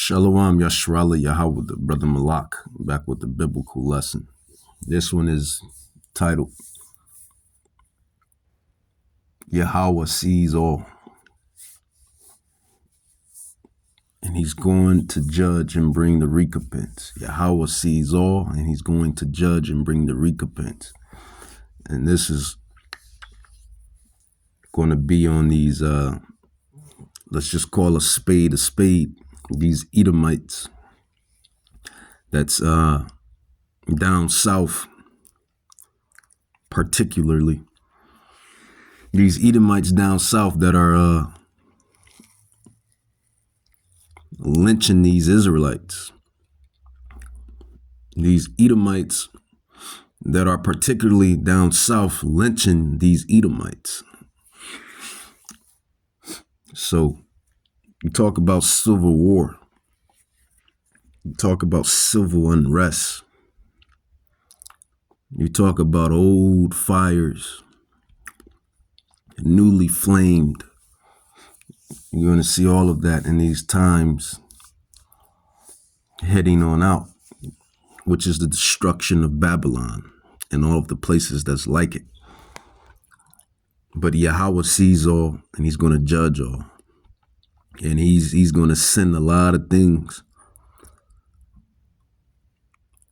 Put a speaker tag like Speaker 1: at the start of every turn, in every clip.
Speaker 1: Shalom Yashrala Yahweh, the brother Malak, back with the biblical lesson. This one is titled, Yahweh sees all, and he's going to judge and bring the recompense. Yahweh sees all, and he's going to judge and bring the recompense. And this is going to be on these, let's just call a spade, these Edomites that's down south, particularly. These Edomites down south that are lynching these Israelites. These Edomites that are particularly down south lynching these Edomites. So you talk about civil war. You talk about civil unrest. You talk about old fires, newly flamed. You're going to see all of that in these times heading on out, which is the destruction of Babylon and all of the places that's like it. But Yahweh sees all, and he's going to judge all. And he's going to send a lot of things.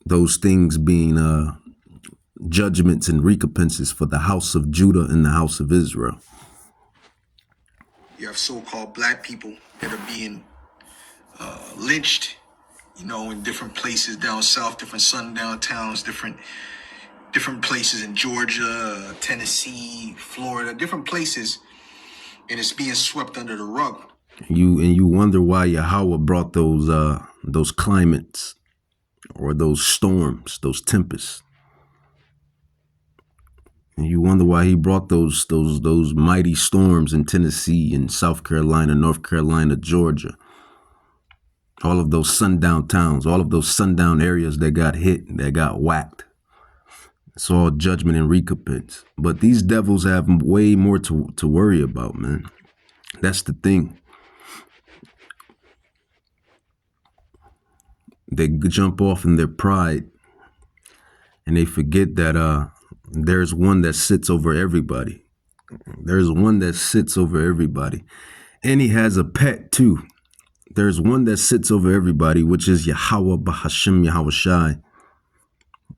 Speaker 1: Those things being judgments and recompenses for the house of Judah and the house of Israel.
Speaker 2: You have so-called black people that are being lynched, in different places down south, different sundown towns, different places in Georgia, Tennessee, Florida, different places, and it's being swept under the rug.
Speaker 1: You wonder why Yahweh brought those climates or those storms, those tempests. And you wonder why he brought those mighty storms in Tennessee and South Carolina, North Carolina, Georgia. All of those sundown towns, all of those sundown areas that got hit, that got whacked. It's all judgment and recompense. But these devils have way more to worry about, man. That's the thing. They jump off in their pride and they forget that there's one that sits over everybody. There's one that sits over everybody. And he has a pet too. There's one that sits over everybody, which is Yahweh Bahashem Yahweh Shai,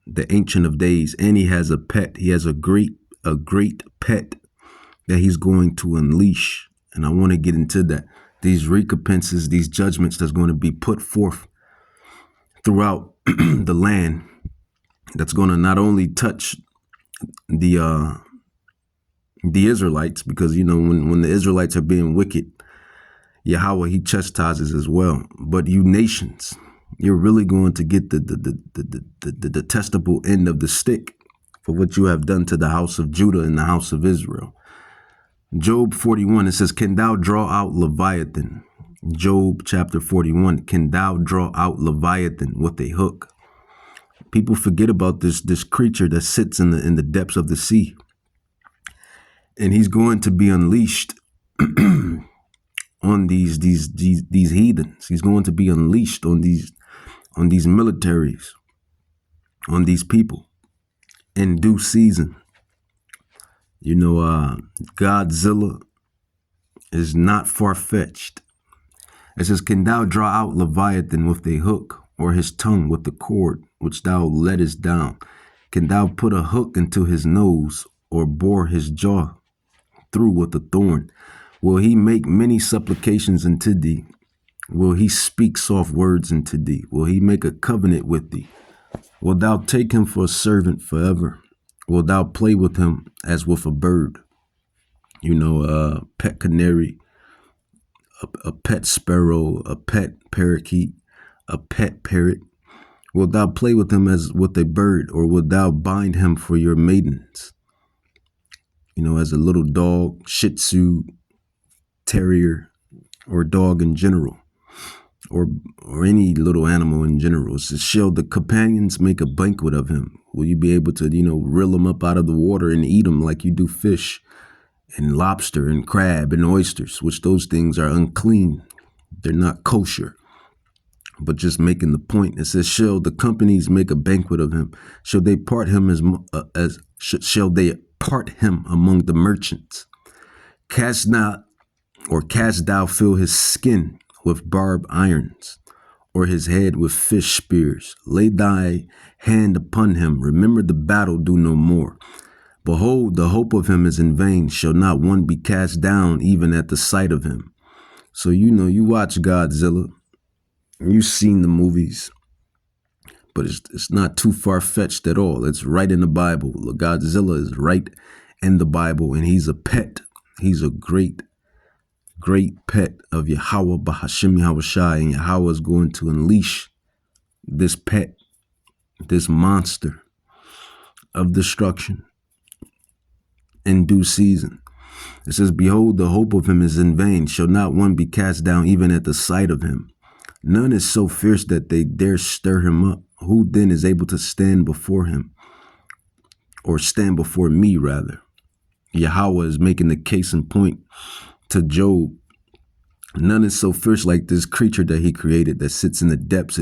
Speaker 1: the Ancient of Days. And he has a pet. He has a great pet that he's going to unleash. And I want to get into that. These recompenses, these judgments that's going to be put forth throughout the land, that's going to not only touch the Israelites, because when the Israelites are being wicked, Yahweh, he chastises as well. But you nations, you're really going to get the detestable end of the stick for what you have done to the house of Judah and the house of Israel. Job 41, it says, can thou draw out Leviathan? Job chapter 41, can thou draw out Leviathan with a hook? People forget about this creature that sits in the depths of the sea. And he's going to be unleashed on these heathens. He's going to be unleashed on these militaries, on these people in due season. Godzilla is not far-fetched. It says, can thou draw out Leviathan with a hook, or his tongue with the cord which thou lettest down? Can thou put a hook into his nose, or bore his jaw through with a thorn? Will he make many supplications unto thee? Will he speak soft words unto thee? Will he make a covenant with thee? Wilt thou take him for a servant forever? Wilt thou play with him as with a bird? A pet canary, a pet sparrow, a pet parakeet, a pet parrot. Wilt thou play with him as with a bird, or wilt thou bind him for your maidens? As a little dog, Shih Tzu, terrier, or dog in general, or any little animal in general. It says, shall the companions make a banquet of him? Will you be able to, reel him up out of the water and eat him like you do fish and lobster and crab and oysters, which those things are unclean. They're not kosher. but just making the point. It says, shall the companies make a banquet of him? Shall they part him shall they part him among the merchants? Cast thou fill his skin with barbed irons, or his head with fish spears. Lay thy hand upon him. Remember the battle, do no more. Behold, the hope of him is in vain. Shall not one be cast down even at the sight of him? So, you watch Godzilla. You've seen the movies, but it's not too far-fetched at all. It's right in the Bible. Godzilla is right in the Bible, and he's a pet. He's a great pet of Yahweh Bahashim Yahushai, and Yahweh is going to unleash this pet, this monster of destruction in due season. It says, behold, the hope of him is in vain. Shall not one be cast down even at the sight of him? None is so fierce that they dare stir him up. Who then is able to stand before him? Or stand before me, rather. Yahweh is making the case in point to Job. None is so fierce like this creature that he created that sits in the depths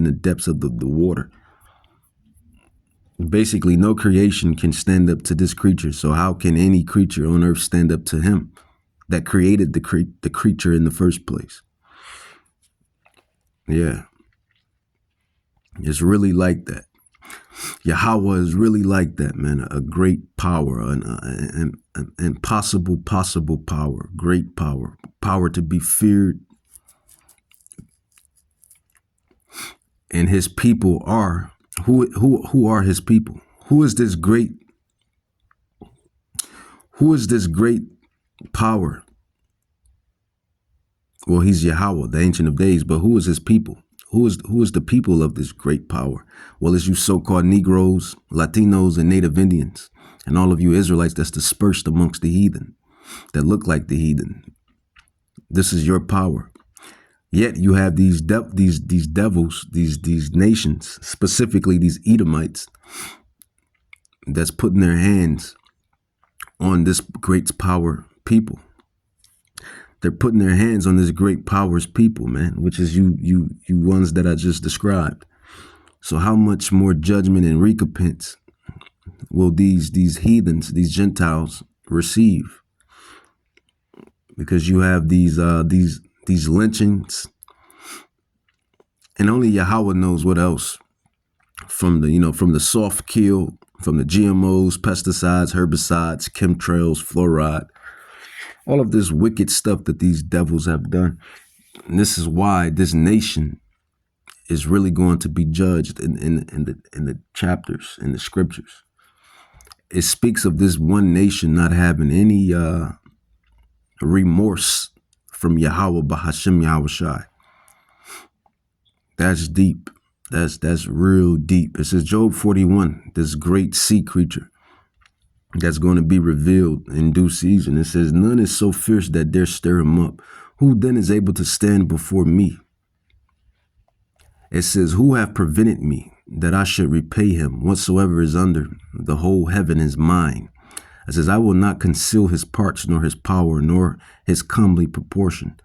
Speaker 1: of the water. Basically, no creation can stand up to this creature. So how can any creature on earth stand up to him that created the creature in the first place? Yeah. It's really like that. Yahweh is really like that, man. A great power, an impossible possible power, great power to be feared. And his people are, who are his people? Who is this great power? Well, he's Yahweh, the Ancient of Days, but who is his people? Who is the people of this great power? Well, it's you so-called Negroes, Latinos, and Native Indians, and all of you Israelites that's dispersed amongst the heathen, that look like the heathen. This is your power. Yet you have these devils, these nations, specifically these Edomites, that's putting their hands on this great power people. They're putting their hands on this great powers people, man, which is you ones that I just described. So how much more judgment and recompense will these heathens, these Gentiles receive? Because you have these lynchings, and only Yahweh knows what else, from the soft kill, from the GMOs, pesticides, herbicides, chemtrails, fluoride, all of this wicked stuff that these devils have done. And this is why this nation is really going to be judged in the chapters, in the scriptures. It speaks of this one nation not having any remorse from Yahweh Bahashim Yahushai. That's deep. That's real deep. It says Job 41, this great sea creature that's going to be revealed in due season. It says, none is so fierce that dare stir him up. Who then is able to stand before me? It says, who have prevented me that I should repay him? Whatsoever is under the whole heaven is mine. It says, I will not conceal his parts, nor his power, nor his comely proportion.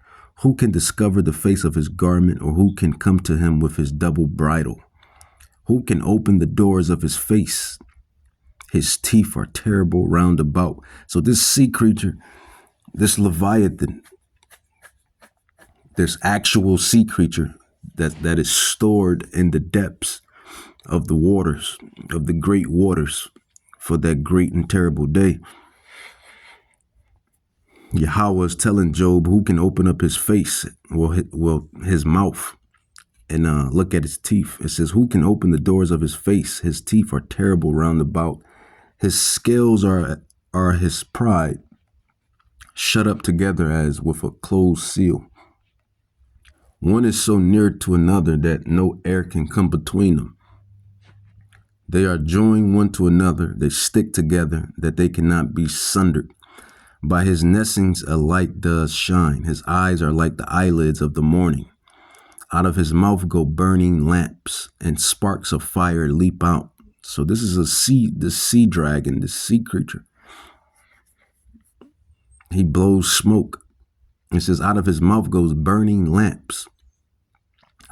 Speaker 1: Who can discover the face of his garment, or who can come to him with his double bridle? Who can open the doors of his face? His teeth are terrible round about. So this sea creature, this Leviathan, this actual sea creature that is stored in the depths of the waters, of the great waters, for that great and terrible day. Yahweh is telling Job who can open up his face, his mouth, and look at his teeth. It says, who can open the doors of his face? His teeth are terrible round about. His scales are his pride, shut up together as with a closed seal. One is so near to another that no air can come between them. They are joined one to another. They stick together that they cannot be sundered. By his nestlings a light does shine. His eyes are like the eyelids of the morning. Out of his mouth go burning lamps, and sparks of fire leap out. So this is the sea dragon, this sea creature. He blows smoke. It says out of his mouth goes burning lamps.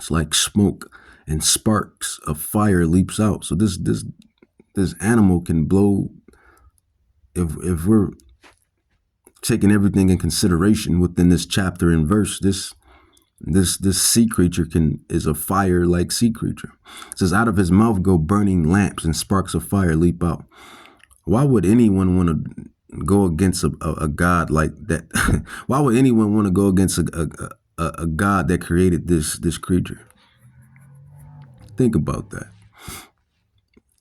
Speaker 1: It's like smoke and sparks of fire leaps out. So this animal can blow. If we're taking everything in consideration within this chapter and verse, this sea creature is a fire-like sea creature. It says, out of his mouth go burning lamps and sparks of fire leap out. Why would anyone want to go against a God like that? Why would anyone want to go against a God that created this creature? Think about that.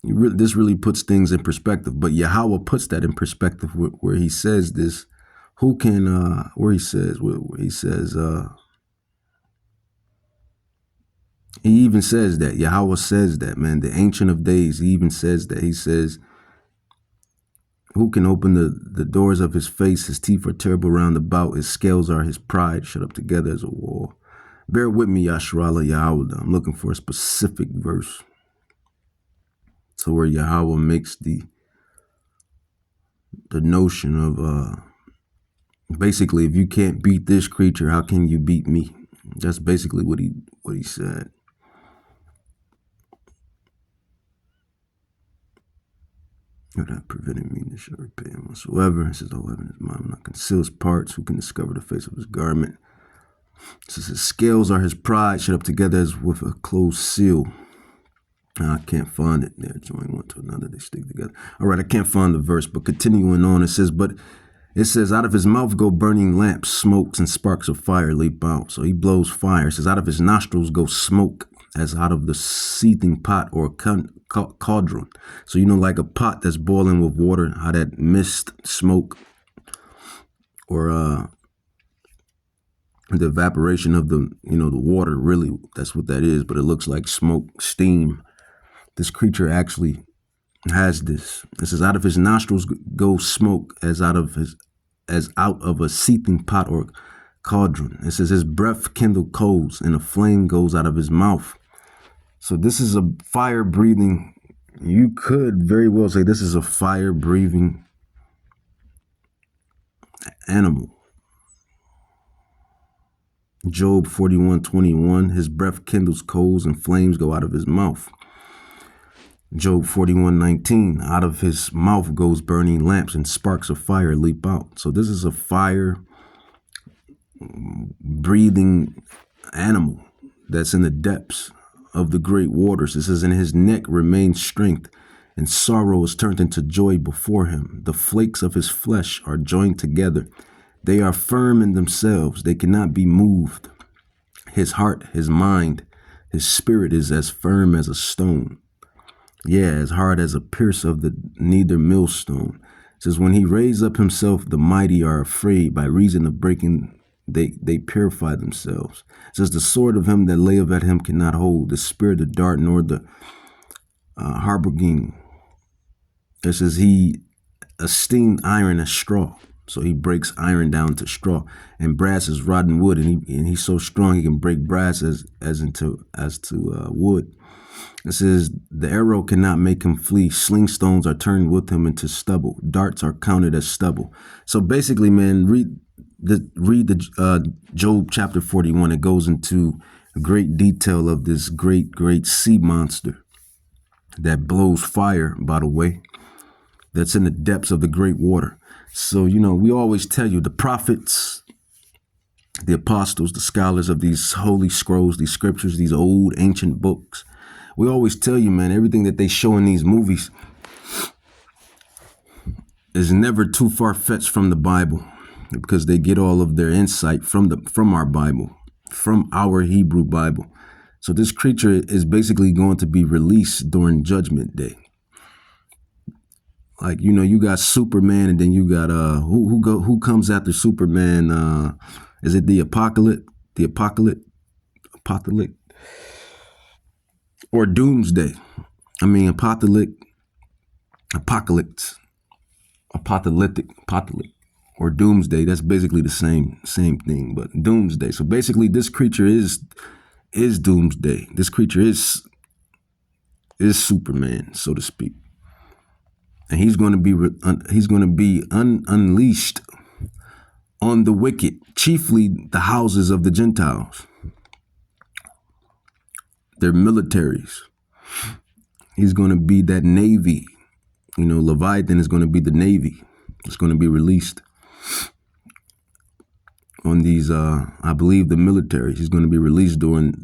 Speaker 1: This really puts things in perspective. But Yahweh puts that in perspective where he says this. Who can, he even says that. Yahweh says that, man. The Ancient of Days, he even says that. He says, who can open the doors of his face? His teeth are terrible round about. His scales are his pride, shut up together as a wall. Bear with me, Yashrala Yahweh. I'm looking for a specific verse. So where Yahweh makes the notion of basically, if you can't beat this creature, how can you beat me? That's basically what he said. You're not preventing me to show repay him whatsoever. It says, oh, heaven is mine, not conceal his parts. Who can discover the face of his garment? It says, his scales are his pride, shut up together as with a closed seal. I can't find it. They're joined one to another. They stick together. All right, I can't find the verse, but continuing on, it says, out of his mouth go burning lamps, smokes, and sparks of fire leap out. So he blows fire. It says, out of his nostrils go smoke, as out of the seething pot or cauldron. So, like a pot that's boiling with water, how that mist, smoke, or the evaporation of the water, really, that's what that is. But it looks like smoke, steam. This creature actually has this. It says, out of his nostrils go smoke, as out of a seething pot or cauldron. It says, his breath kindle coals, and a flame goes out of his mouth. So this is a fire-breathing, you could very well say this is a fire-breathing animal. Job 41:21, his breath kindles coals and flames go out of his mouth. Job 41:19, out of his mouth goes burning lamps and sparks of fire leap out. So this is a fire-breathing animal that's in the depths of the great waters. It says, in his neck remains strength, and sorrow is turned into joy before him. The flakes of his flesh are joined together. They are firm in themselves. They cannot be moved. His heart, his mind, his spirit is as firm as a stone. Yeah, as hard as a pierce of the neither millstone. It says, when he raised up himself, the mighty are afraid. By reason of breaking, they purify themselves. It says, the sword of him that layeth at him cannot hold, the spear, the dart, nor the harberging. It says, he esteemed iron as straw. So he breaks iron down to straw, and brass is rotten wood, and he's so strong he can break brass as to wood. It says, the arrow cannot make him flee. Sling stones are turned with him into stubble. Darts are counted as stubble. So basically, man, read the Job chapter 41. It goes into great detail of this great sea monster that blows fire, by the way, that's in the depths of the great water. So, we always tell you, the prophets, the apostles, the scholars of these holy scrolls, these scriptures, these old ancient books, we always tell you, man, everything that they show in these movies is never too far-fetched from the Bible, because they get all of their insight from our Bible, from our Hebrew Bible. So this creature is basically going to be released during Judgment Day. Like, you got Superman, and then you got who comes after Superman? Is it the Apocalypse? Or Doomsday? Apocalyptic, or Doomsday. That's basically the same thing, but Doomsday. So basically, this creature is Doomsday. This creature is Superman, so to speak. And he's going to be unleashed on the wicked, chiefly the houses of the Gentiles. their militaries. He's going to be that Navy. Leviathan is going to be the Navy. It's going to be released on these, I believe, the military. He's going to be released during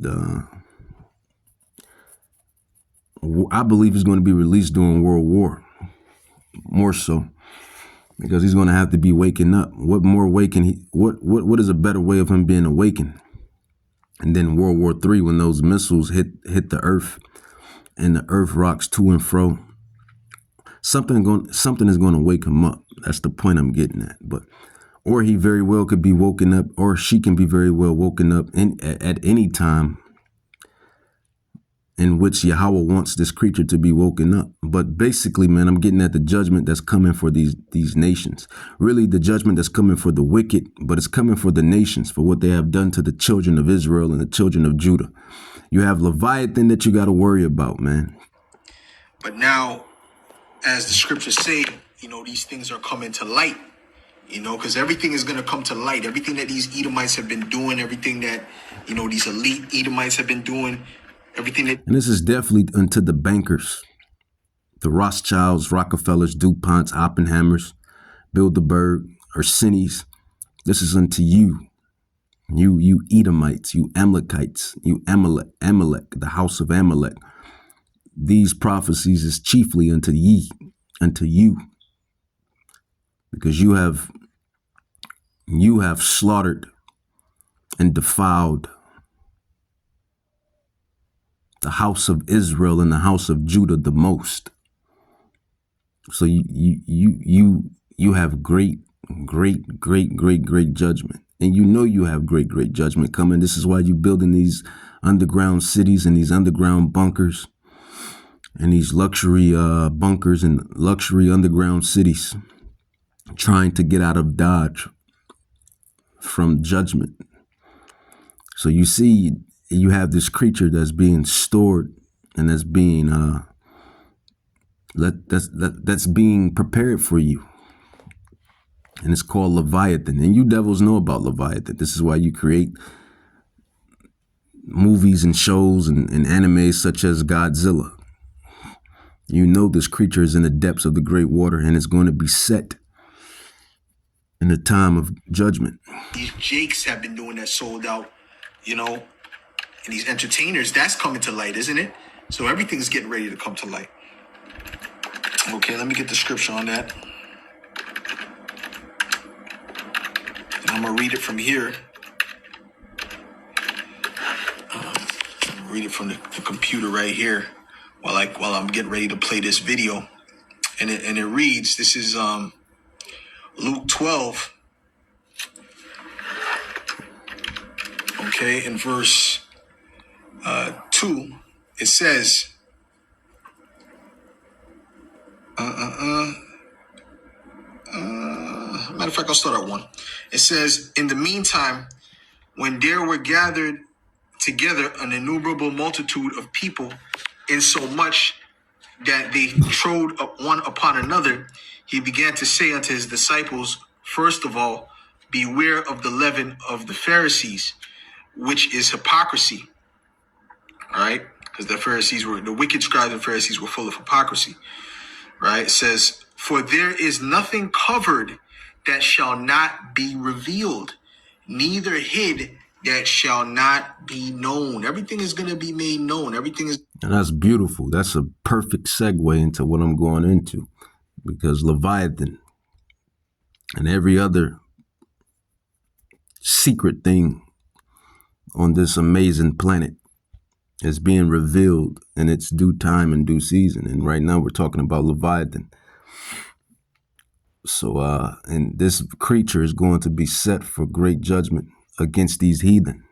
Speaker 1: I believe he's going to be released during World War, more so, because he's going to have to be waking up. What more waking? What is a better way of him being awakened? And then World War III, when those missiles hit the earth, and the earth rocks to and fro, something is going to wake him up. That's the point I'm getting at. Or he very well could be woken up, or she can be very well woken up at any time in which Yahweh wants this creature to be woken up. But basically, man, I'm getting at the judgment that's coming for these nations. Really, the judgment that's coming for the wicked, but it's coming for the nations, for what they have done to the children of Israel and the children of Judah. You have Leviathan that you got to worry about, man.
Speaker 2: But now, as the scriptures say, these things are coming to light, because everything is going to come to light. Everything that these Edomites have been doing, everything that, these elite Edomites have been doing, everything that...
Speaker 1: And this is definitely unto the bankers, the Rothschilds, Rockefellers, DuPonts, Oppenheimers, Bilderberg, Orsini's. This is unto you. You Edomites, you Amalekites, you Amalek, the house of Amalek. These prophecies is chiefly unto you, because you have slaughtered and defiled the house of Israel and the house of Judah the most. So you have great judgment. And you have great judgment coming. This is why you're building these underground cities and these underground bunkers and these luxury bunkers and luxury underground cities, trying to get out of Dodge from judgment. So you see, you have this creature that's being stored and that's being that's being prepared for you. And it's called Leviathan. And you devils know about Leviathan. This is why you create movies and shows and animes such as Godzilla. You know this creature is in the depths of the great water, and it's going to be set in the time of judgment.
Speaker 2: These Jakes have been doing that, sold out, and these entertainers, that's coming to light, isn't it? So everything's getting ready to come to light. Okay, let me get the scripture on that. I'm going to read it from here. Read it from the computer right here while I'm getting ready to play this video. And it reads, this is Luke 12. Okay, in verse 2, it says, matter of fact, I'll start at 1. It says, in the meantime, when there were gathered together an innumerable multitude of people, insomuch that they trode one upon another, he began to say unto his disciples, first of all, beware of the leaven of the Pharisees, which is hypocrisy. All right? Because the wicked scribes and Pharisees were full of hypocrisy. Right? It says, for there is nothing covered that shall not be revealed, neither hid that shall not be known. Everything is going to be made known. Everything is...
Speaker 1: And that's beautiful. That's a perfect segue into what I'm going into, because Leviathan and every other secret thing on this amazing planet is being revealed in its due time and due season. And right now we're talking about Leviathan. So, and this creature is going to be set for great judgment against these heathen,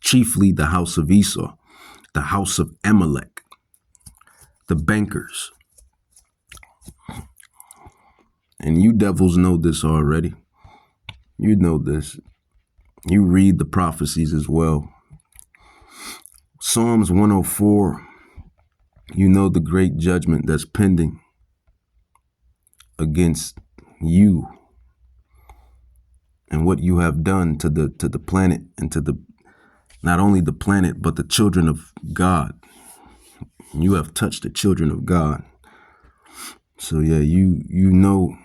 Speaker 1: chiefly the house of Esau, the house of Amalek, the bankers. And you devils know this already. You know this. You read the prophecies as well. Psalms 104, you know the great judgment that's pending against you and what you have done to the planet and to the not only the planet, but the children of God. You have touched the children of God. So yeah, you know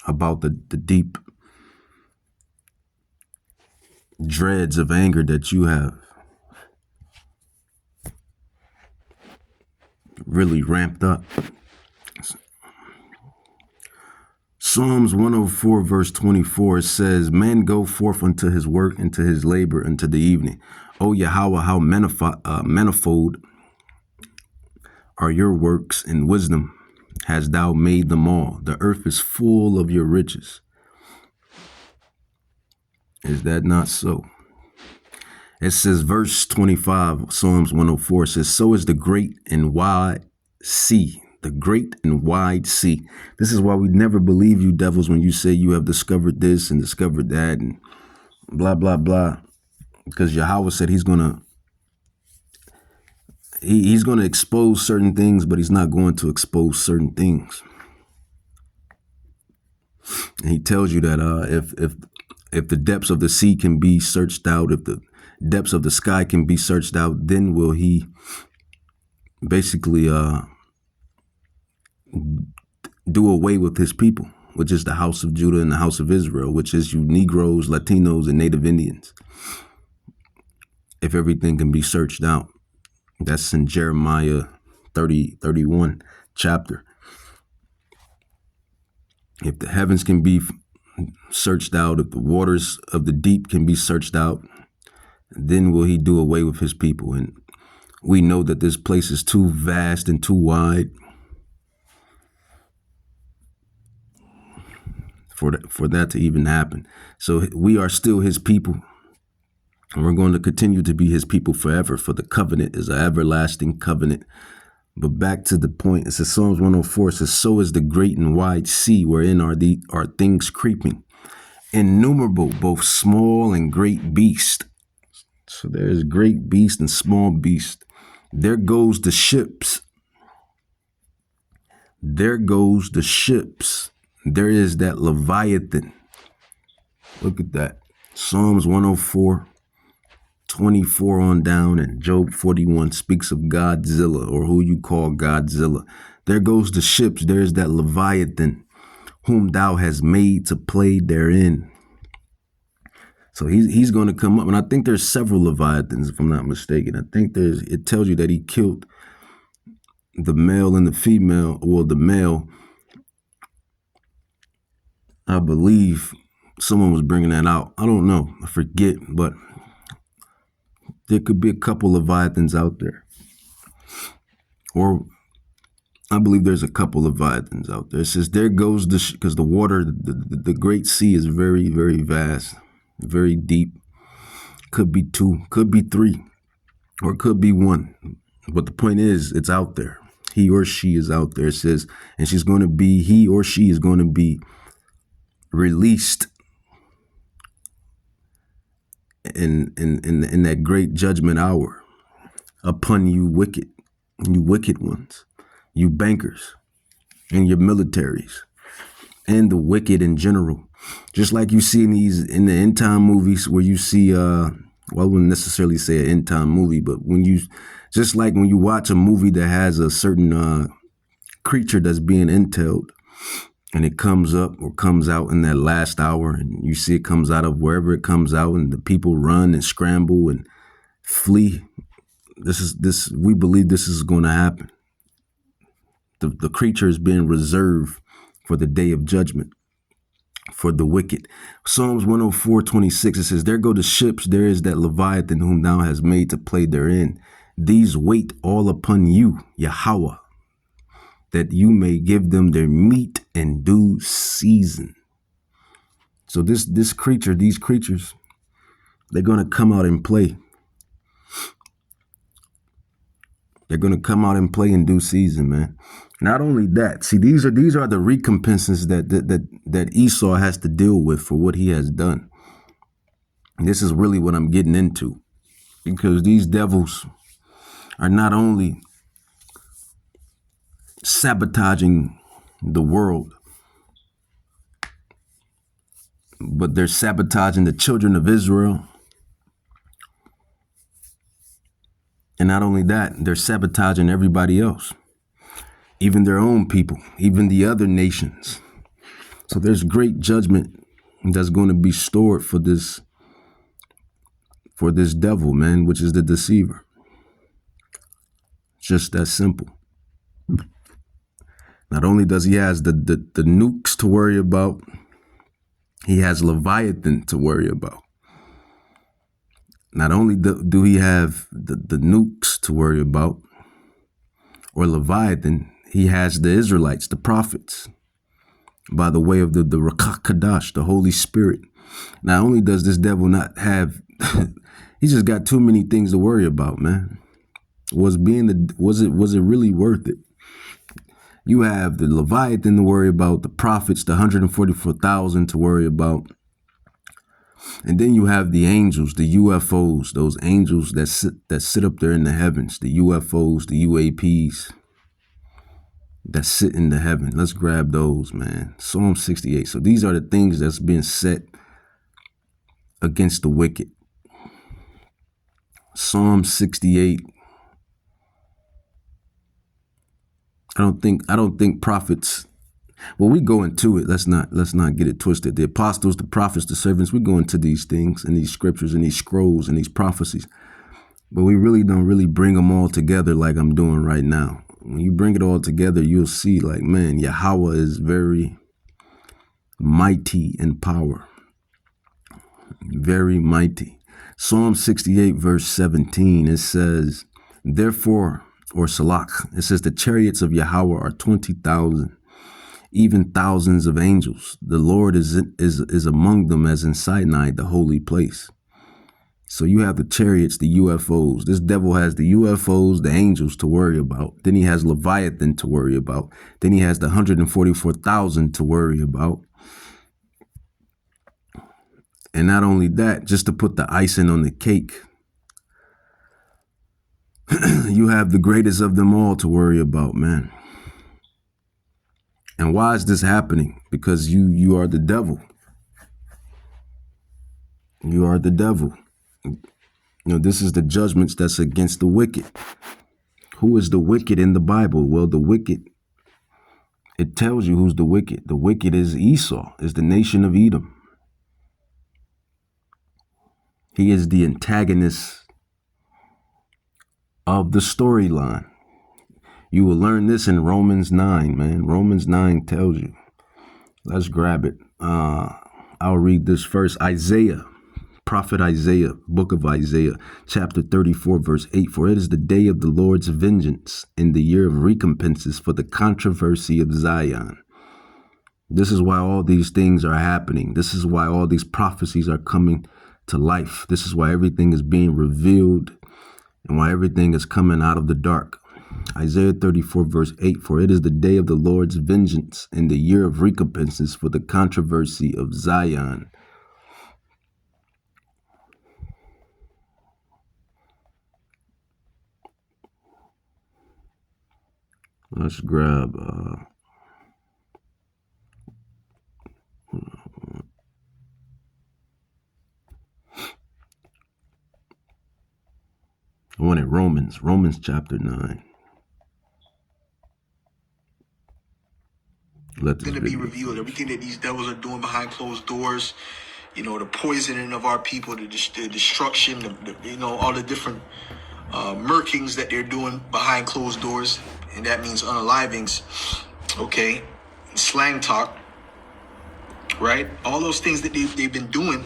Speaker 1: about the deep dreads of anger that you have really ramped up. Psalms 104 verse 24 says, "Man go forth unto his work, and to his labor, unto the evening. O Yahweh, how manifold are your works, in wisdom hast thou made them all. The earth is full of your riches." Is that not so? It says, verse 25, Psalms 104 says, "So is the great and wide sea." The great and wide sea. This is why we never believe you devils when you say you have discovered this and discovered that and blah, blah, blah. Because Yahweh said he's going to expose certain things, but he's not going to expose certain things. And he tells you that if the depths of the sea can be searched out, if the depths of the sky can be searched out, then will he basically do away with his people, which is the house of Judah and the house of Israel, which is you Negroes, Latinos, and Native Indians. If everything can be searched out. That's in Jeremiah 31 chapter. If the heavens can be searched out, if the waters of the deep can be searched out, then will he do away with his people. And we know that this place is too vast and too wide for that to even happen. So we are still his people, and we're going to continue to be his people forever, for the covenant is an everlasting covenant. But back to the point, it says Psalms 104 says, "So is the great and wide sea, wherein are things creeping, innumerable, both small and great beast." So there's great beast and small beast. There goes the ships. There goes the ships. There is that Leviathan. Look at that. Psalms 104, 24 on down, and Job 41 speaks of Godzilla, or who you call Godzilla. There goes the ships. There's that Leviathan, whom thou hast made to play therein. So he's going to come up, and I think there's several Leviathans, if I'm not mistaken. I think it tells you that he killed the male and the female, or the male. I believe someone was bringing that out. I don't know. I forget, but there could be a couple Leviathans out there. Or I believe there's a couple Leviathans out there. It says, there goes because the water, the great sea is very, very vast, very deep. Could be two, could be three, or it could be one. But the point is, it's out there. He or she is out there. It says, and he or she is going to be released in that great judgment hour upon you wicked ones, you bankers and your militaries and the wicked in general. Just like you see in the end time movies where you see, well, I wouldn't necessarily say an end time movie, but when you watch a movie that has a certain creature that's being entailed, and it comes up or comes out in that last hour, and you see it comes out of wherever it comes out, and the people run and scramble and flee. We believe this is going to happen. The creature is being reserved for the day of judgment, for the wicked. Psalms 104:26, it says, there go the ships, there is that Leviathan whom thou hast made to play therein. These wait all upon you, Yahweh, that you may give them their meat in due season. So these creatures, they're going to come out and play. They're going to come out and play in due season, man. Not only that, see, these are the recompenses that Esau has to deal with for what he has done. And this is really what I'm getting into, because these devils are not only sabotaging the world, but they're sabotaging the children of Israel. And not only that, they're sabotaging everybody else, even their own people, even the other nations. So there's great judgment that's going to be stored for this devil, man, which is the deceiver. Just that simple. Not only does he has the nukes to worry about, he has Leviathan to worry about. Not only do he have the nukes to worry about, or Leviathan, he has the Israelites, the prophets, by the way of the Rakah Kadash, the Holy Spirit. Not only does this devil not have, he just got too many things to worry about, man. Was it really worth it? You have the Leviathan to worry about, the prophets, the 144,000 to worry about. And then you have the angels, the UFOs, those angels that sit up there in the heavens, the UFOs, the UAPs that sit in the heaven. Let's grab those, man. Psalm 68. So these are the things that's being set against the wicked. Psalm 68. I don't think prophets. Well, we go into it. Let's not get it twisted. The apostles, the prophets, the servants, we go into these things and these scriptures and these scrolls and these prophecies, but we really don't bring them all together like I'm doing right now. When you bring it all together, you'll see, like, man, Yahweh is very mighty in power, very mighty. Psalm 68 verse 17, it says, therefore, or Salak, it says, the chariots of Yahweh are 20,000, even thousands of angels. The Lord is among them as in Sinai, the holy place. So you have the chariots, the UFOs. This devil has the UFOs, the angels to worry about. Then he has Leviathan to worry about. Then he has the 144,000 to worry about. And not only that, just to put the icing on the cake, you have the greatest of them all to worry about, man. And why is this happening? Because you are the devil. You are the devil. This is the judgments that's against the wicked. Who is the wicked in the Bible? Well, the wicked, it tells you who's the wicked. The wicked is Esau, is the nation of Edom. He is the antagonist of the storyline. You will learn this in Romans 9, man. Romans 9 tells you. Let's grab it. I'll read this first. Isaiah, prophet Isaiah, book of Isaiah, chapter 34, verse 8. For it is the day of the Lord's vengeance, in the year of recompenses for the controversy of Zion. This is why all these things are happening. This is why all these prophecies are coming to life. This is why everything is being revealed and why everything is coming out of the dark. Isaiah 34, verse 8, for it is the day of the Lord's vengeance, in the year of recompenses for the controversy of Zion. Let's grab I wanted Romans chapter 9. Let this
Speaker 2: Going to be revealed. Everything that these devils are doing behind closed doors, the poisoning of our people, the destruction, all the different murkings that they're doing behind closed doors, and that means unalivings, okay? Slang talk, right? All those things that they've been doing,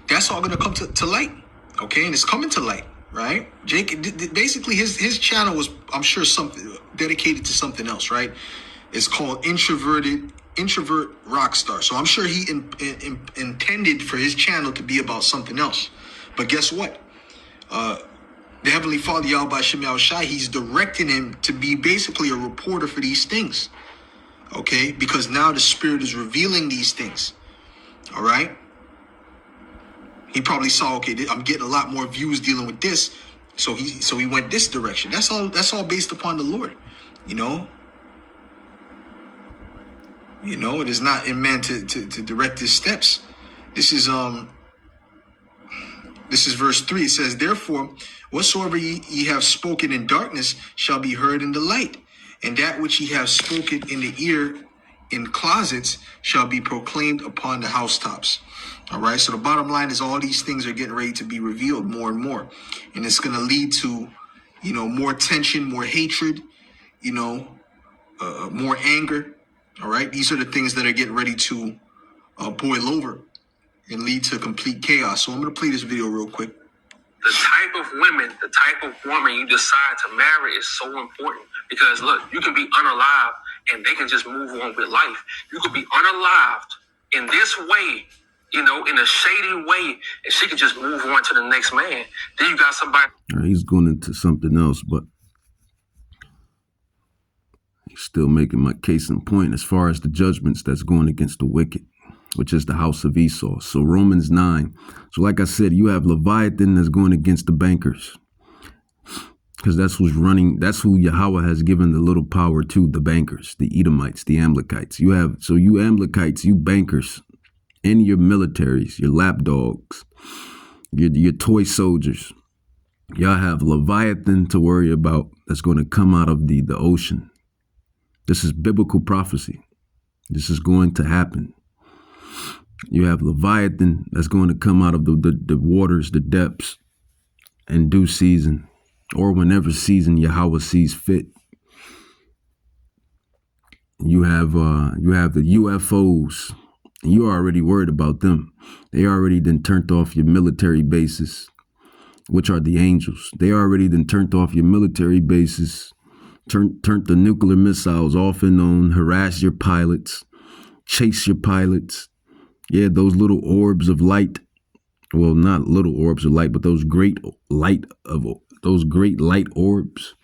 Speaker 2: that's all going to come to light, okay? And it's coming to light, right? Jake, basically his channel was, I'm sure, something dedicated to something else, right? It's called Introvert Rockstar. So I'm sure he intended for his channel to be about something else. But guess what? The Heavenly Father, Yahweh Shem Yahweh Shai, he's directing him to be basically a reporter for these things. Okay? Because now the Spirit is revealing these things. All right? He probably saw, okay, I'm getting a lot more views dealing with this. So he went this direction. That's all based upon the Lord. It is not in man to direct his steps. This is verse 3. It says, therefore, whatsoever ye have spoken in darkness shall be heard in the light, and that which ye have spoken in the ear in closets shall be proclaimed upon the housetops. All right. So the bottom line is all these things are getting ready to be revealed more and more. And it's going to lead to, more tension, more hatred, more anger. All right. These are the things that are getting ready to boil over and lead to complete chaos. So I'm going to play this video real quick.
Speaker 3: The type of woman you decide to marry is so important because look, you can be unalived and they can just move on with life. You could be unalived in this way, in a shady way, and she can just move on to the next man. Then you got somebody.
Speaker 1: He's going into something else, but he's still making my case in point as far as the judgments that's going against the wicked, which is the house of Esau. So Romans 9. So like I said, you have Leviathan that's going against the bankers. Because that's who's running, that's who Yahweh has given the little power to, the bankers, the Edomites, the Amalekites. You Amalekites, you bankers, and your militaries, your lapdogs, your toy soldiers. Y'all have Leviathan to worry about that's going to come out of the ocean. This is biblical prophecy. This is going to happen. You have Leviathan that's going to come out of the waters, the depths, in due season, or whenever season Yahweh sees fit. You have the UFOs. You're already worried about them. They already then turned off your military bases, which are the angels. They already then turned off your military bases, turned the nuclear missiles off and on, harass your pilots, chase your pilots. Yeah, those little orbs of light. Well, not little orbs of light, but those great light orbs.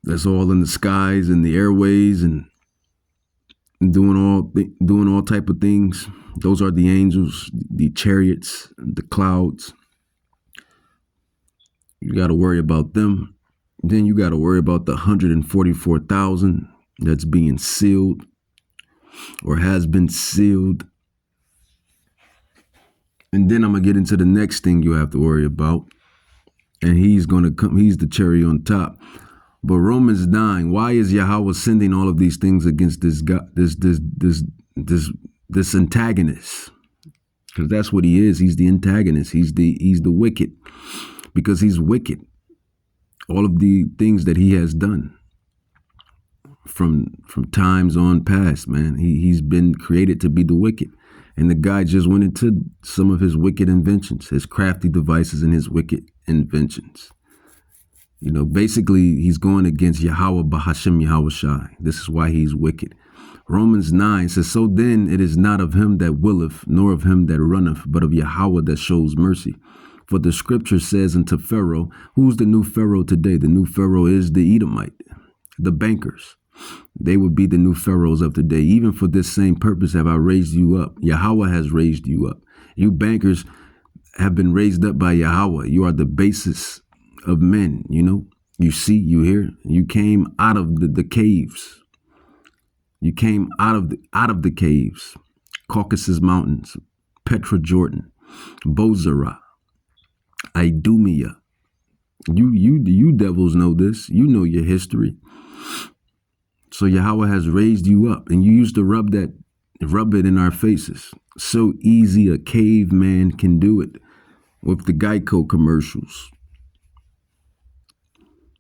Speaker 1: That's all in the skies and the airways and doing all type of things. Those are the angels, the chariots, the clouds. You got to worry about them. Then you got to worry about the 144,000 that's being sealed or has been sealed. And then I'm going to get into the next thing you have to worry about. And he's going to come. He's the cherry on top. But Romans 9, why is Yahweh sending all of these things against this God, this antagonist? Because that's what he is. He's the antagonist. He's the wicked. Because he's wicked. All of the things that he has done from times on past, man. He's been created to be the wicked. And the guy just went into some of his wicked inventions, his crafty devices and his wicked inventions. Basically, he's going against Yahweh Bahashem Yahweh Shai. This is why he's wicked. Romans 9 says, so then it is not of him that willeth, nor of him that runneth, but of Yahweh that shows mercy. For the scripture says unto Pharaoh, who's the new Pharaoh today? The new Pharaoh is the Edomite, the bankers. They would be the new pharaohs of today. Even for this same purpose have I raised you up. Yahweh has raised you up. You bankers have been raised up by Yahweh. You are the basis of men. You see, you hear. You came out of the caves. You came out of the caves. Caucasus Mountains, Petra Jordan, Bozrah, Idumea. You devils know this. You know your history. So Yahweh has raised you up, and you used to rub it in our faces. So easy a caveman can do it with the Geico commercials.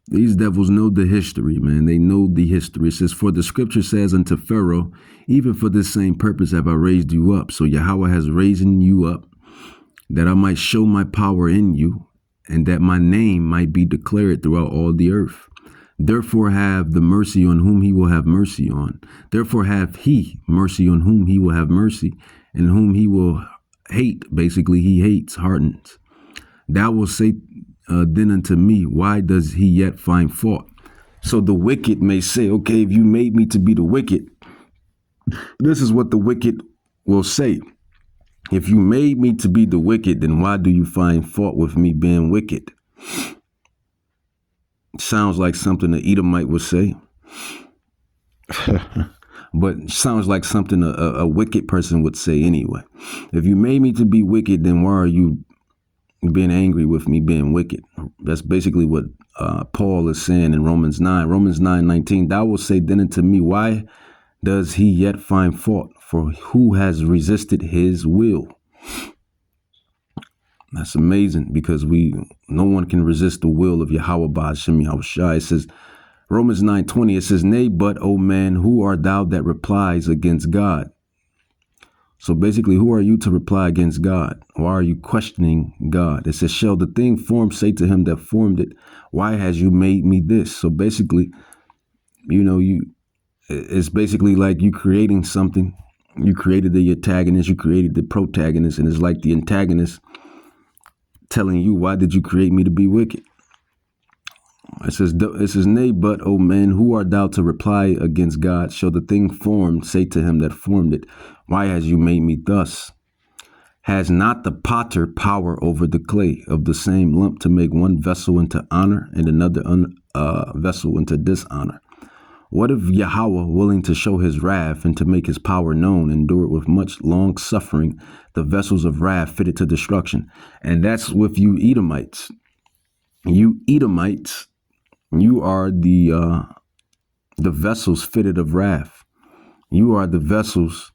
Speaker 1: These devils know the history, man. They know the history. It says, for the scripture says unto Pharaoh, even for this same purpose have I raised you up. So Yahweh has raised you up that I might show my power in you and that my name might be declared throughout all the earth. Therefore have the mercy on whom he will have mercy on. Therefore have he mercy on whom he will have mercy, and whom he will hate. Basically, he hates, hardens. Thou will say then unto me, why does he yet find fault? So the wicked may say, okay, if you made me to be the wicked, this is what the wicked will say. If you made me to be the wicked, then why do you find fault with me being wicked? Sounds like something the Edomite would say. but sounds like something a wicked person would say anyway. If you made me to be wicked, then why are you being angry with me being wicked? That's basically what Paul is saying in Romans 9. Romans 9:19, thou wilt say then unto me, why does he yet find fault? For who has resisted his will? That's amazing, because no one can resist the will of Yahweh Ba'ashem Yahushua. It says, Romans 9:20, it says, nay, but, O man, who art thou that replies against God? So basically, who are you to reply against God? Why are you questioning God? It says, shall the thing formed say to him that formed it, why has you made me this? So basically, it's basically like you creating something. You created the antagonist, you created the protagonist, and it's like the antagonist telling you, why did you create me to be wicked? It says, nay, but, O man, who art thou to reply against God? Shall the thing formed say to him that formed it, why has you made me thus? Has not the potter power over the clay of the same lump to make one vessel into honor and another vessel into dishonor? What if Yahweh, willing to show his wrath and to make his power known, endured with much long suffering the vessels of wrath fitted to destruction? And that's with you Edomites. You Edomites, you are the vessels fitted of wrath. You are the vessels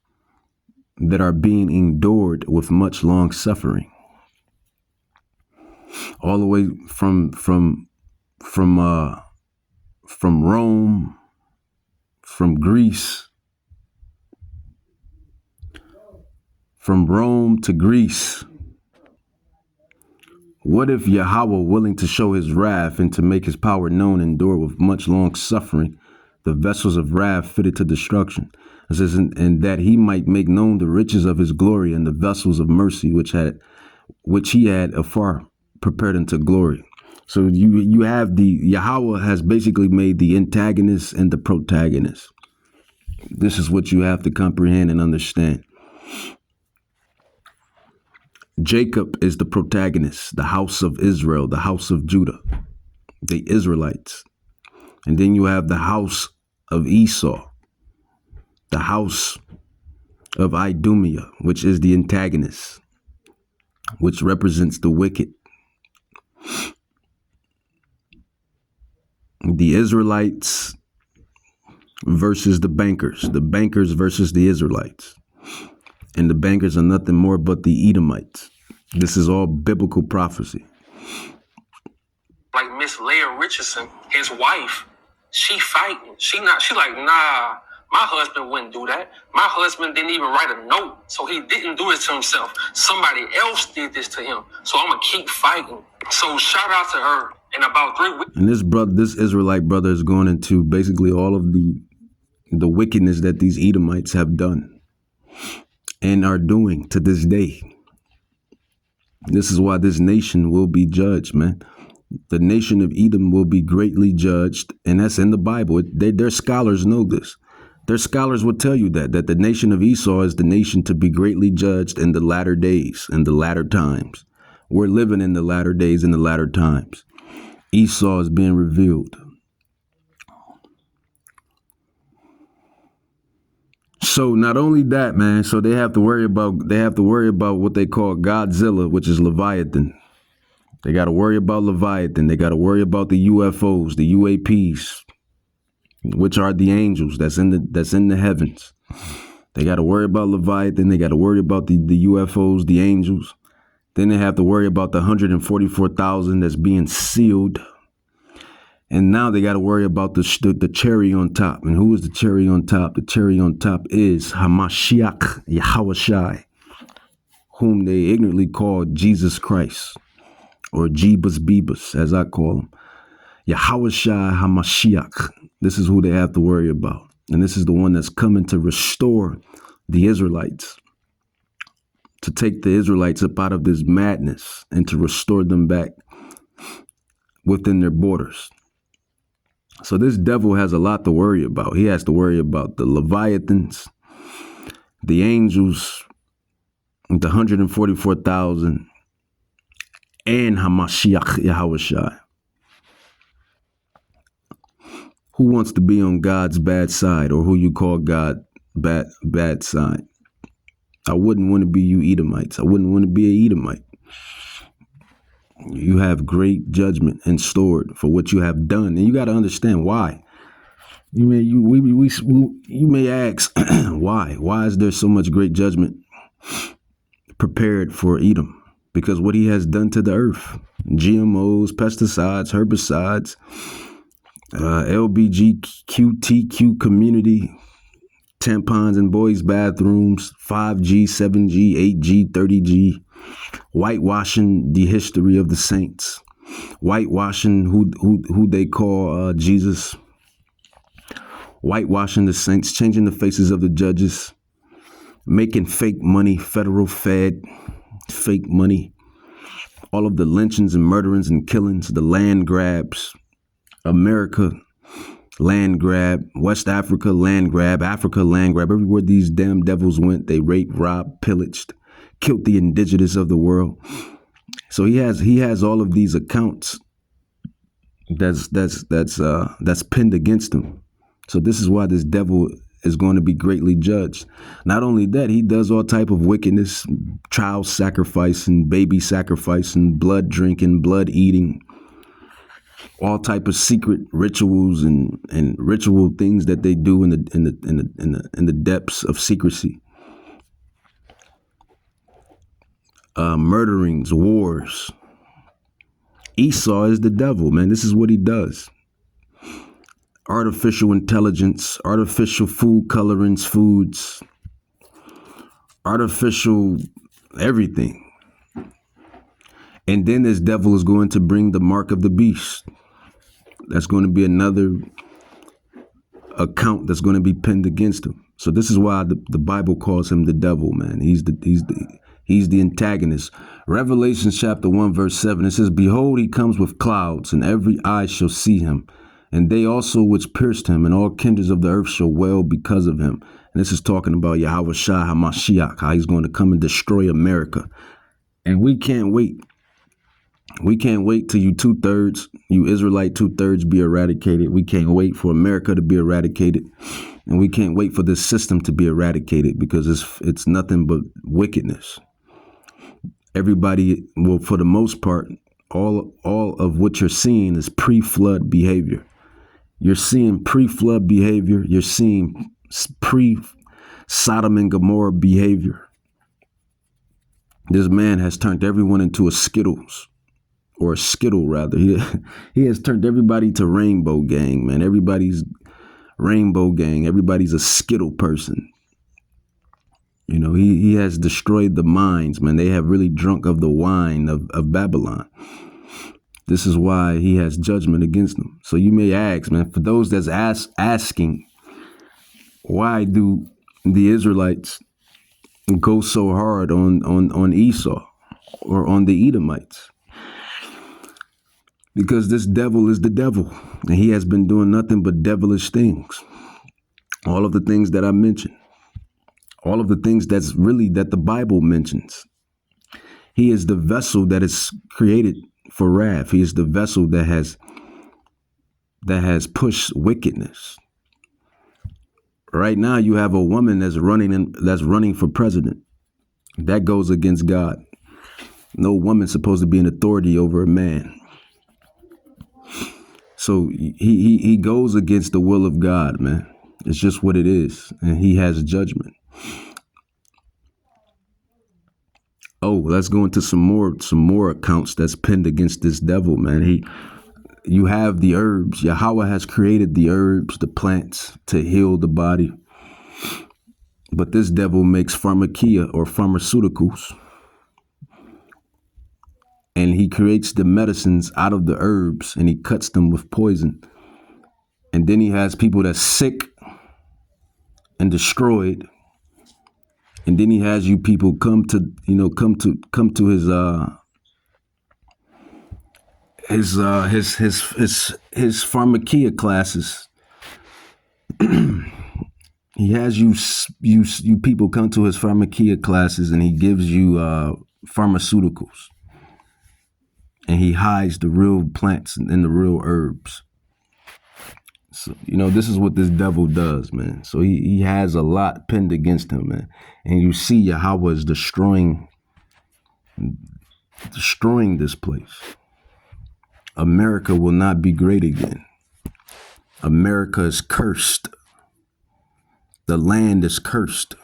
Speaker 1: that are being endured with much long suffering. All the way from Rome, from Greece, from Rome to Greece. What if Yahweh, willing to show his wrath and to make his power known, endure with much long suffering the vessels of wrath fitted to destruction? It says, and that he might make known the riches of his glory and the vessels of mercy which he had afar prepared unto glory. So you have Yahweh has basically made the antagonist and the protagonist. This is what you have to comprehend and understand. Jacob is the protagonist, the house of Israel, the house of Judah, the Israelites. And then you have the house of Esau, the house of Idumea, which is the antagonist, which represents the wicked. The Israelites versus the bankers versus the Israelites. And the bankers are nothing more but the Edomites. This is all biblical prophecy.
Speaker 3: Like Miss Leah Richardson, his wife, she fighting. She like, nah, my husband wouldn't do that. My husband didn't even write a note, so he didn't do it to himself. Somebody else did this to him, so I'm gonna keep fighting. So shout out to her. In about 3 weeks.
Speaker 1: And this Israelite brother is going into basically all of the wickedness that these Edomites have done and are doing to this day. This is why this nation will be judged, man. The nation of Edom will be greatly judged, and that's in the Bible. Their scholars know this. Their scholars will tell you that the nation of Esau is the nation to be greatly judged in the latter days, in the latter times. We're living in the latter days, in the latter times. Esau is being revealed. So not only that, man, so they have to worry about what they call Godzilla, which is Leviathan. They got to worry about Leviathan. They got to worry about the UFOs, the UAPs, which are the angels that's in the heavens. They got to worry about Leviathan. They got to worry about the UFOs, the angels. Then they have to worry about the 144,000 that's being sealed. And now they got to worry about the cherry on top. And who is the cherry on top? The cherry on top is Hamashiach Yahushai, whom they ignorantly call Jesus Christ, or Jeebus Beebus, as I call him. Yahushai Hamashiach. This is who they have to worry about. And this is the one that's coming to restore the Israelites, to take the Israelites up out of this madness and to restore them back within their borders. So this devil has a lot to worry about. He has to worry about the Leviathans, the angels, the 144,000, and Hamashiach Yahushai. Who wants to be on God's bad side, or who you call God bad sign. I wouldn't want to be you Edomites. I wouldn't want to be a Edomite. You have great judgment in stored for what you have done, and you got to understand why. You may ask why? Why is there so much great judgment prepared for Edom? Because what he has done to the earth: GMOs, pesticides, herbicides, LGBTQ community, tampons in boys' bathrooms, 5G, 7G, 8G, 30G, whitewashing the history of the saints, whitewashing who they call Jesus, whitewashing the saints, changing the faces of the judges, making fake money, federal Fed, fake money, all of the lynchings and murderings and killings, the land grabs, America land grab, West Africa land grab, Africa land grab. Everywhere these damn devils went, they raped, robbed, pillaged, killed the indigenous of the world. So he has all of these accounts that's pinned against him. So this is why this devil is going to be greatly judged. Not only that, he does all type of wickedness, child sacrificing, baby sacrificing, blood drinking, blood eating, all type of secret rituals and ritual things that they do in the depths of secrecy. Murderings, wars. Esau is the devil, man. This is what he does. Artificial intelligence, artificial food colorings, foods, artificial everything. And then this devil is going to bring the mark of the beast. That's going to be another account that's going to be pinned against him. So this is why the Bible calls him the devil, man. He's the antagonist. Revelation chapter 1, verse 7, it says, "Behold, he comes with clouds, and every eye shall see him, and they also which pierced him, and all kindreds of the earth shall wail because of him." And this is talking about Yahweh Shai HaMashiach, how he's going to come and destroy America. And we can't wait. We can't wait till you Israelite 2/3 be eradicated. We can't wait for America to be eradicated. And we can't wait for this system to be eradicated, because it's nothing but wickedness. Everybody, well, for the most part, all of what you're seeing is pre-flood behavior. You're seeing pre-flood behavior. You're seeing pre-Sodom and Gomorrah behavior. This man has turned everyone into a Skittles. Or a skittle, rather. He has turned everybody to rainbow gang, man. Everybody's rainbow gang. Everybody's a skittle person. You know, he has destroyed the minds, man. They have really drunk of the wine of Babylon. This is why he has judgment against them. So you may ask, man, for those that's asking, why do the Israelites go so hard on Esau or on the Edomites? Because this devil is the devil, and he has been doing nothing but devilish things. All of the things that I mentioned, all of the things that the Bible mentions. He is the vessel that is created for wrath. He is the vessel that has pushed wickedness. Right now, you have a woman that's running for president. That goes against God. No woman's supposed to be an authority over a man. So he goes against the will of God, man. It's just what it is. And he has judgment. Oh, let's go into some more accounts that's pinned against this devil, man. You have the herbs. Yahweh has created the herbs, the plants, to heal the body. But this devil makes pharmakia, or pharmaceuticals. And he creates the medicines out of the herbs, and he cuts them with poison. And then he has people that's sick and destroyed. And then he has you people come to his pharmakia classes. He has you people come to his pharmakia classes, and he gives you pharmaceuticals. And he hides the real plants and the real herbs. So, this is what this devil does, man. So he has a lot pinned against him, man. And you see Yahweh is destroying this place. America will not be great again. America is cursed. The land is cursed.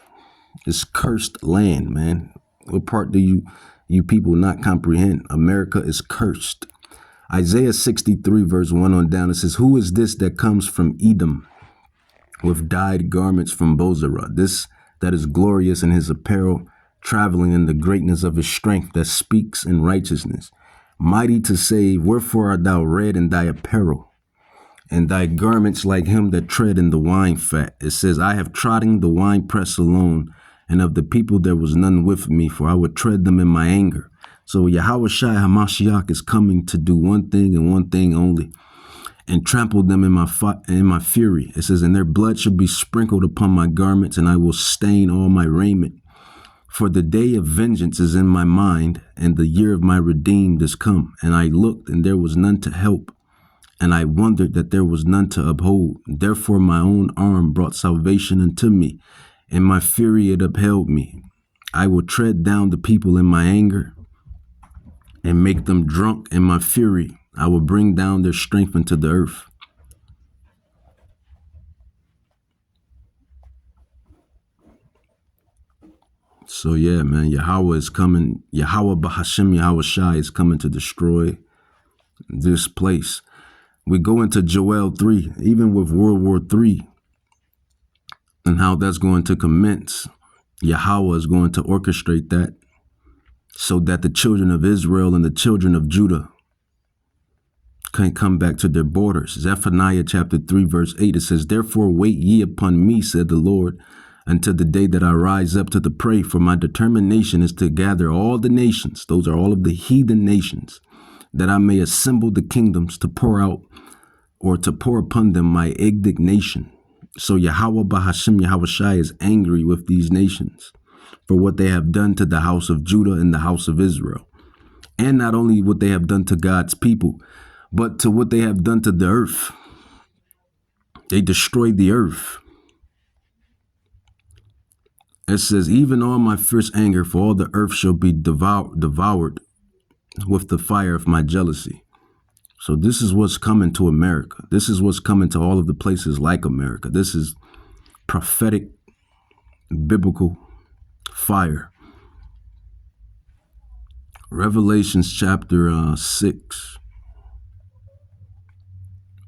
Speaker 1: It's cursed land, man. What part do you people not comprehend? America is cursed. Isaiah 63 verse 1 on down, it says, who is this that comes from Edom with dyed garments from Bozrah? This that is glorious in his apparel, traveling in the greatness of his strength, that speaks in righteousness. Mighty to save, wherefore art thou red in thy apparel, and thy garments like him that tread in the wine fat? It says, I have trodden the winepress alone, and of the people there was none with me, for I would tread them in my anger. So Yahweh Shai HaMashiach is coming to do one thing and one thing only, and trample them in my fury. It says, and their blood shall be sprinkled upon my garments, and I will stain all my raiment. For the day of vengeance is in my mind, and the year of my redeemed is come. And I looked, and there was none to help, and I wondered that there was none to uphold. Therefore my own arm brought salvation unto me, and my fury it upheld me. I will tread down the people in my anger, and make them drunk in my fury. I will bring down their strength into the earth. So yeah, man, Yahweh is coming. Yahweh Bahashem, Yahweh Shai is coming to destroy this place. We go into Joel 3, even with World War 3, and how that's going to commence. Yahweh is going to orchestrate that, so that the children of Israel and the children of Judah can come back to their borders. Zephaniah chapter 3 verse 8, it says, therefore wait ye upon me, said the Lord, until the day that I rise up to the prey, for my determination is to gather all the nations, those are all of the heathen nations, that I may assemble the kingdoms to pour out, or to pour upon them my indignation. So Yahweh Bahashem, Yahweh Shai is angry with these nations for what they have done to the house of Judah and the house of Israel. And not only what they have done to God's people, but to what they have done to the earth. They destroyed the earth. It says, even all my fierce anger, for all the earth shall be devoured with the fire of my jealousy. So this is what's coming to America. This is what's coming to all of the places like America. This is prophetic, biblical fire. Revelations chapter 6,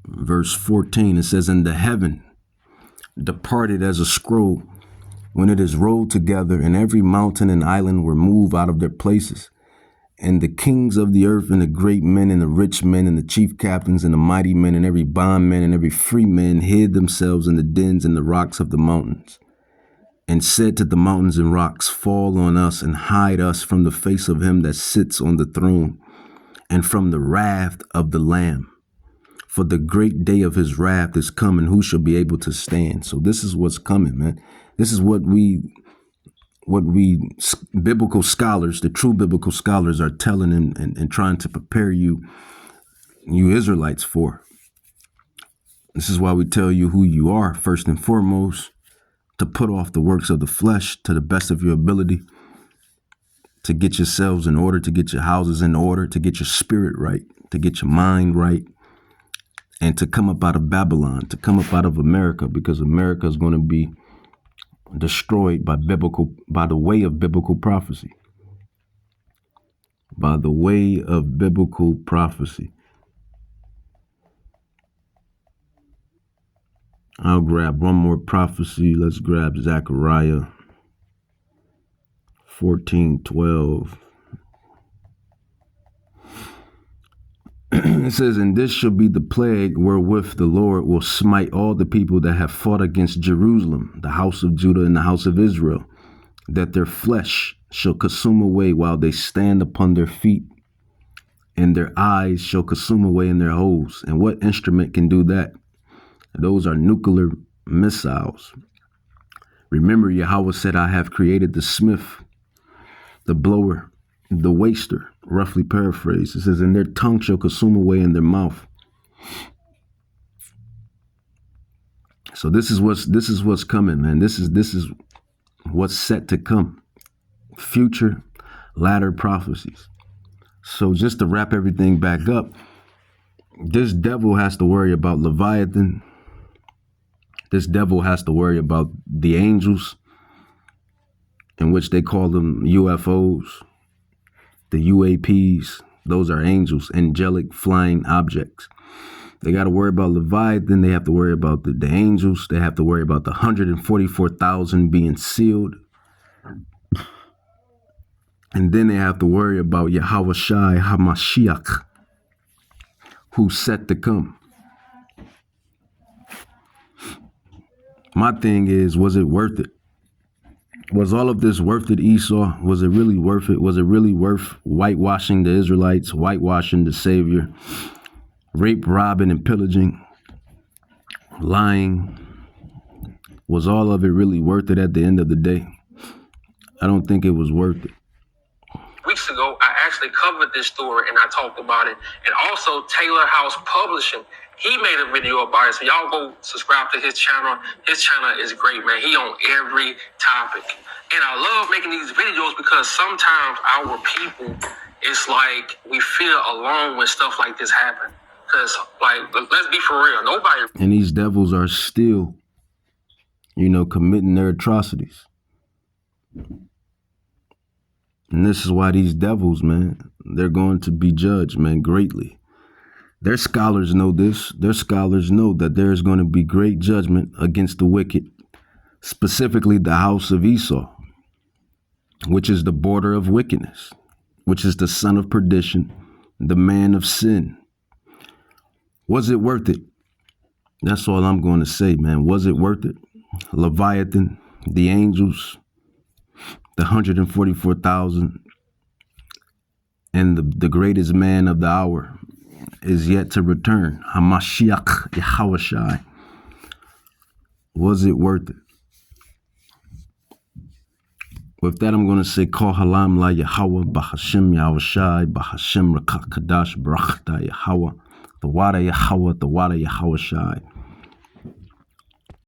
Speaker 1: verse 14, it says, and the heaven departed as a scroll when it is rolled together, and every mountain and island were moved out of their places. And the kings of the earth, and the great men, and the rich men, and the chief captains, and the mighty men, and every bondman, and every free man hid themselves in the dens and the rocks of the mountains, and said to the mountains and rocks, fall on us, and hide us from the face of him that sits on the throne, and from the wrath of the Lamb. For the great day of his wrath is coming, who shall be able to stand? So this is what's coming, man. This is what we biblical scholars, the true biblical scholars, are telling and trying to prepare you Israelites for. This is why we tell you who you are, first and foremost, to put off the works of the flesh to the best of your ability, to get yourselves in order, to get your houses in order, to get your spirit right, to get your mind right, and to come up out of Babylon, to come up out of America, because America is going to be destroyed by the way of biblical prophecy. By the way of biblical prophecy. I'll grab one more prophecy. Let's grab Zechariah 14:12. It says, and this shall be the plague wherewith the Lord will smite all the people that have fought against Jerusalem, the house of Judah and the house of Israel, that their flesh shall consume away while they stand upon their feet, and their eyes shall consume away in their holes. And what instrument can do that? Those are nuclear missiles. Remember, Yahweh said, I have created the smith, the blower, the waster, roughly paraphrased. It says, and their tongue shall consume away in their mouth. So this is what's coming, man. This is what's set to come. Future, latter prophecies. So just to wrap everything back up, this devil has to worry about Leviathan. This devil has to worry about the angels, in which they call them UFOs, the UAPs. Those are angels, angelic flying objects. They got to worry about Leviathan. They have to worry about the angels. They have to worry about the 144,000 being sealed. And then they have to worry about Yahweh Shai HaMashiach, who's set to come. My thing is, was it worth it? Was all of this worth it, Esau? Was it really worth it? Was it really worth whitewashing the Israelites, whitewashing the Savior, rape, robbing, and pillaging, lying? Was all of it really worth it at the end of the day? I don't think it was worth it.
Speaker 3: Weeks ago, I actually covered this story and I talked about it. And also Taylor House Publishing, he made a video about it. So y'all go subscribe to his channel. His channel is great, man. He on every topic. And I love making these videos because sometimes our people, it's like we feel alone when stuff like this happen. Because, like, let's be for real. Nobody.
Speaker 1: And these devils are still, committing their atrocities. And this is why these devils, man, they're going to be judged, man, greatly. Their scholars know this. Their scholars know that there is going to be great judgment against the wicked, specifically the house of Esau, which is the border of wickedness, which is the son of perdition, the man of sin. Was it worth it? That's all I'm going to say, man. Was it worth it? Leviathan, the angels, the 144,000, and the greatest man of the hour is yet to return. HaMashiach, Yahweh Shai. Was it worth it? With that, I'm going to say, Kol Halam La Yahweh, Bahashem Yahweh Shai, Bahashem Rakak Kadash, Barachta Yahweh, the Wada Yahweh Shai.